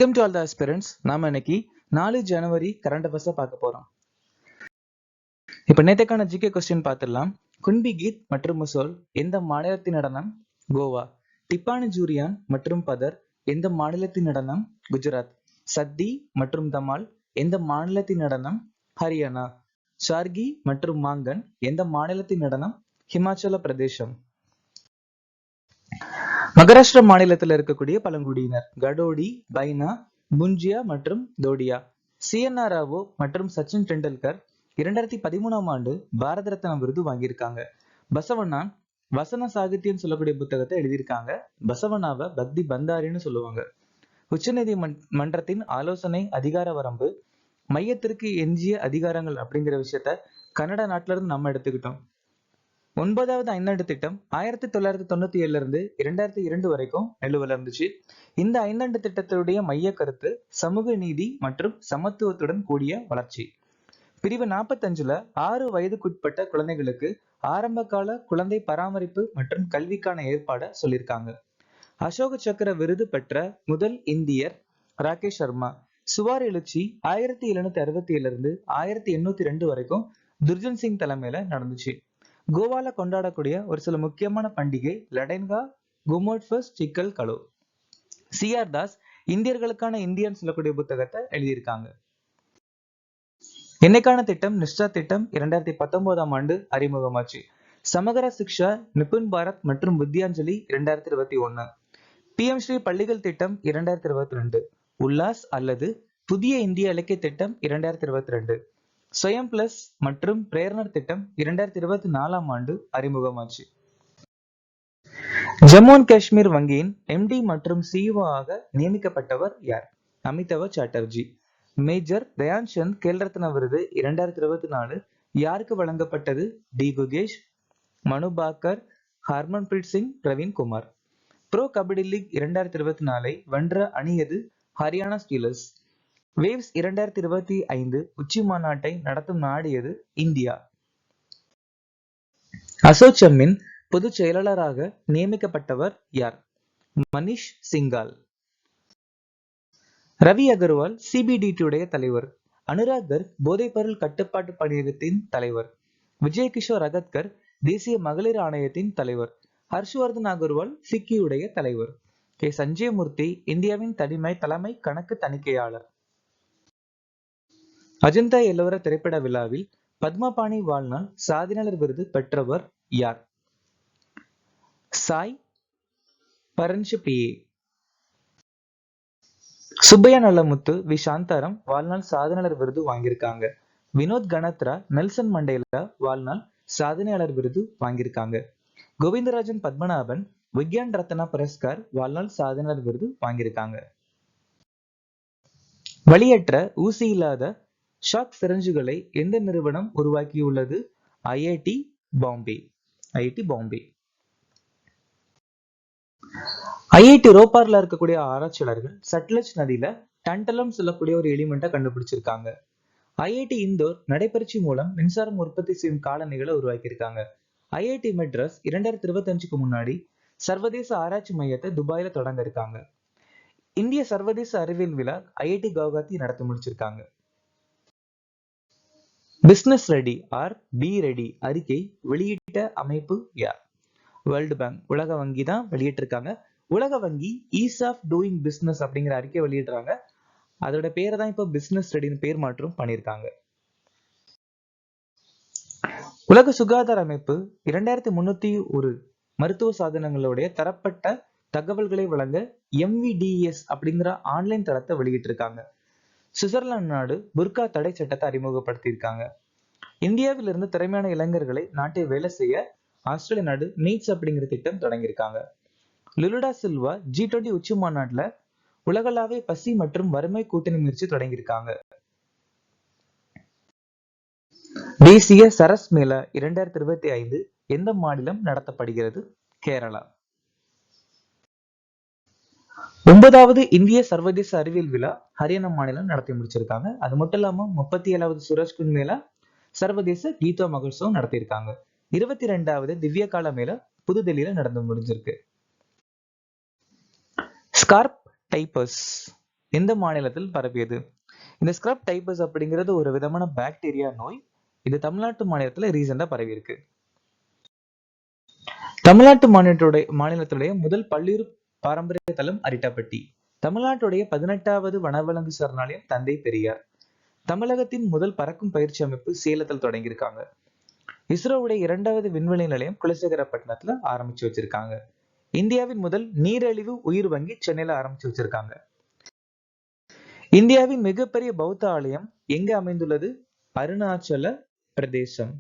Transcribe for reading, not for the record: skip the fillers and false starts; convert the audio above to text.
Welcome to all the aspirants. நாம இன்னைக்கு 4 ஜனவரி current அஃபேர்ஸை பார்க்க போறோம். இப்ப நேற்றுக்கான ஜிகே கொஸ்டின் பார்த்துடலாம். குன்பி கீத் மற்றும் முசோல் எந்த மாநிலத்தின் நடனம்? கோவா. டிப்பானி ஜூரியான் மற்றும் பதர் எந்த மாநிலத்தின் நடனம்? குஜராத். சத்தி மற்றும் தமால் எந்த மாநிலத்தின் நடனம்? ஹரியானா. சார்கி மற்றும் மாங்கன் எந்த மாநிலத்தின் நடனம்? ஹிமாச்சல பிரதேசம். மகாராஷ்டிரா மாநிலத்தில் இருக்கக்கூடிய பழங்குடியினர் கடோடி, பைனா, புஞ்சியா மற்றும் தோடியா. சிஎன்ஆர் ராவோ மற்றும் சச்சின் டெண்டுல்கர் 2013ஆம் ஆண்டு பாரத ரத்னா விருது வாங்கியிருக்காங்க. பசவண்ணா வசன சாகித்யம் சொல்லக்கூடிய புத்தகத்தை எழுதியிருக்காங்க. பசவண்ணாவை பக்தி பந்தாரின்னு சொல்லுவாங்க. உச்சநீதிமன்றத்தின் ஆலோசனை அதிகார வரம்பு மையத்திற்கு எஞ்சிய அதிகாரங்கள் அப்படிங்கிற விஷயத்த கனடா நாட்டில இருந்து நம்ம எடுத்துக்கிட்டோம். 9வது ஐந்தாண்டு திட்டம் 1997 இருந்து 2002 வரைக்கும் நிலுவையில் இருந்துச்சு. இந்த ஐந்தாண்டு திட்டத்தினுடைய மைய கருத்து சமூக நீதி மற்றும் சமத்துவத்துடன் கூடிய வளர்ச்சி. பிரிவு 45ல 6 வயதுக்குட்பட்ட குழந்தைகளுக்கு ஆரம்ப கால குழந்தை பராமரிப்பு மற்றும் கல்விக்கான ஏற்பாடை சொல்லியிருக்காங்க. அசோக சக்கர விருது பெற்ற முதல் இந்தியர் ராகேஷ் சர்மா. சுவார் எழுச்சி 1767 இருந்து 1802 வரைக்கும் துர்ஜன் சிங் தலைமையில நடந்துச்சு. கோவால கொண்டாடக்கூடிய ஒரு சில முக்கியமான பண்டிகை லடென்கா, குமோட்ஃபஸ், சிக்கல் கலோ. சிஆர் தாஸ் இந்தியர்களுக்கான இந்தியன் சொல்லக்கூடிய புத்தகத்தை எழுதியிருக்காங்க. என்னைக்கான திட்டம் நிஷ்டா திட்டம் 2019ஆம் ஆண்டு அறிமுகமாச்சு. சமகர சிக்ஷா, நிபுன் பாரத் மற்றும் வித்யாஞ்சலி 2021. பிஎம் ஸ்ரீ பள்ளிகள் திட்டம் 2022. உல்லாஸ் அல்லது புதிய இந்திய இலக்கிய திட்டம் 2022. ஸ்வயம் பிளஸ் மற்றும் பிரேரணர் திட்டம் 2024ஆம் ஆண்டு அறிமுகமாச்சு. ஜம்மு அண்ட் காஷ்மீர் வங்கியின் எம்டி மற்றும் சிஇஓ ஆக நியமிக்கப்பட்டவர் யார்? அமிதாப் சாட்டர்ஜி. மேஜர் தயான் சந்த் கேல்ரத்னா விருது 2024 யாருக்கு வழங்கப்பட்டது? டி குகேஷ், மனு பாக்கர், ஹர்மன்பிரீத் சிங், பிரவீன் குமார். ப்ரோ கபடி லீக் 2024 வென்ற அணி எது? ஹரியானா ஸ்டீலர்ஸ். வேவ்ஸ் 2025 உச்சி மாநாட்டை நடத்தும் நாடு எது? இந்தியா. அசோச்சம்மின் பொதுச் செயலாளராக நியமிக்கப்பட்டவர் யார்? மனிஷ் சிங்கால். ரவி அகர்வால் சிபிடிடி உடைய தலைவர். அனுராக் கர்க் போதைப்பொருள் கட்டுப்பாட்டு பணியகத்தின் தலைவர். விஜய் கிஷோர் அகத்கர் தேசிய மகளிர் ஆணையத்தின் தலைவர். ஹர்ஷ்வர்தன் அகர்வால் ஃபிக்கியுடைய தலைவர். கே சஞ்சய் மூர்த்தி இந்தியாவின் தலைமை கணக்கு தணிக்கையாளர். அஜந்தா எல்லோர திரைப்பட விழாவில் பத்மபாணி வாழ்நாள் சாதனையாளர் விருது பெற்றவர் யார்? சாய் பரன்ஷிபியே. சுப்பையா நல்லமுத்து, வி சாந்தாரம் வாழ்நாள் சாதனையாளர் விருது வாங்கியிருக்காங்க. வினோத் கனத்ரா நெல்சன் மண்டேலா வாழ்நாள் சாதனையாளர் விருது வாங்கியிருக்காங்க. கோவிந்தராஜன் பத்மநாபன் விக்யான் ரத்னா புரஸ்கார் வாழ்நாள் சாதனையாளர் விருது வாங்கியிருக்காங்க. வழியற்ற ஊசி இல்லாத ஷாக் சிரஞ்சுகளை எந்த நிறுவனம் உருவாக்கியுள்ளது? ஐஐடி பாம்பே. ஐஐடி ரோப்பார்ல இருக்கக்கூடிய ஆராய்ச்சியாளர்கள் சட்லஜ் நதியில டண்டலம் சொல்லக்கூடிய ஒரு எலிமெண்ட்டை கண்டுபிடிச்சிருக்காங்க. ஐஐடி இந்தோர் நடைபயிற்சி மூலம் மின்சாரம் உற்பத்தி செய்யும் காலணிகளை உருவாக்கியிருக்காங்க. ஐஐடி மெட்ராஸ் 2025க்கு முன்னாடி சர்வதேச ஆராய்ச்சி மையத்தை துபாயில தொடங்க இருக்காங்க. இந்திய சர்வதேச அறிவியல் விழா ஐஐடி கவுஹாத்தி நடத்தி முடிச்சிருக்காங்க. Business ready or B ready அறிக்கை வெளியிட்ட அமைப்பு யார்? World bank. உலக வங்கி தான் வெளியிட்டிருக்காங்க. உலக வங்கி ஈஸ் ஆஃப் டூயிங் பிசினஸ் அப்படிங்கிற அறிக்கை வெளியிடுறாங்க. அதோட பேரை தான் இப்போ பிசினஸ் ரெடின்னு பேர் மாற்றம் பண்ணியிருக்காங்க. உலக சுகாதார அமைப்பு 2301 மருத்துவ சாதனங்களுடைய தரப்பட்ட தகவல்களை வழங்க எம்விடிஎஸ் அப்படிங்கிற ஆன்லைன் தளத்தை வெளியிட்டிருக்காங்க. சுவிட்சர்லாந்து நாடு புர்கா தடை சட்டத்தை அறிமுகப்படுத்தியிருக்காங்க. இந்தியாவில் இருந்து திறமையான இளைஞர்களை நாட்டை வேலை செய்ய ஆஸ்திரேலிய நாடு நீட்ஸ் அப்படிங்கிற திட்டம் தொடங்கியிருக்காங்க. லுலுடா சில்வா G20 உச்சி மாநாட்டுல உலகளாவிய பசி மற்றும் வறுமை கூட்டணி முயற்சி தொடங்கியிருக்காங்க. தேசிய சரஸ் மேளா 2025 எந்த மாநிலம் நடத்தப்படுகிறது? கேரளா. 9வது இந்திய சர்வதேச அறிவியல் விழா ஹரியானா மாநிலம் நடத்தி முடிச்சிருக்காங்க. அது மட்டும் இல்லாம 37வது சூரஜ்குண்ட் மேளா, சர்வதேச கீதா மகோத்சவம் நடத்தியிருக்காங்க. 22வது திவ்ய கால மேளா புதுடெல்லியில நடந்து முடிஞ்சிருக்கு. ஸ்கார்ப் டைப்பர்ஸ் எந்த மாநிலத்தில் பரவியது? இந்த ஸ்க்ரப் டைபஸ் அப்படிங்கிறது ஒரு விதமான பாக்டீரியா நோய். இது தமிழ்நாட்டு மாநிலத்துல ரீசெண்டா பரவி இருக்கு. தமிழ்நாட்டு மாநிலத்துடைய முதல் பல்லுயிர் பாரம்பரிய தலம் அரிட்டாப்பட்டி. தமிழ்நாட்டுடைய 18வது வனவிலங்கு சரணாலயம் தந்தை பெரியார். தமிழகத்தின் முதல் பறக்கும் பயிற்சி அமைப்பு சேலத்தில் தொடங்கியிருக்காங்க. இஸ்ரோவுடைய 2வது விண்வெளி நிலையம் குலசேகரப்பட்டினத்துல ஆரம்பிச்சு வச்சிருக்காங்க. இந்தியாவின் முதல் நீரழிவு உயிர் வங்கி சென்னையில ஆரம்பிச்சு வச்சிருக்காங்க. இந்தியாவின் மிகப்பெரிய பௌத்த ஆலயம் எங்க அமைந்துள்ளது? அருணாச்சல பிரதேசம்.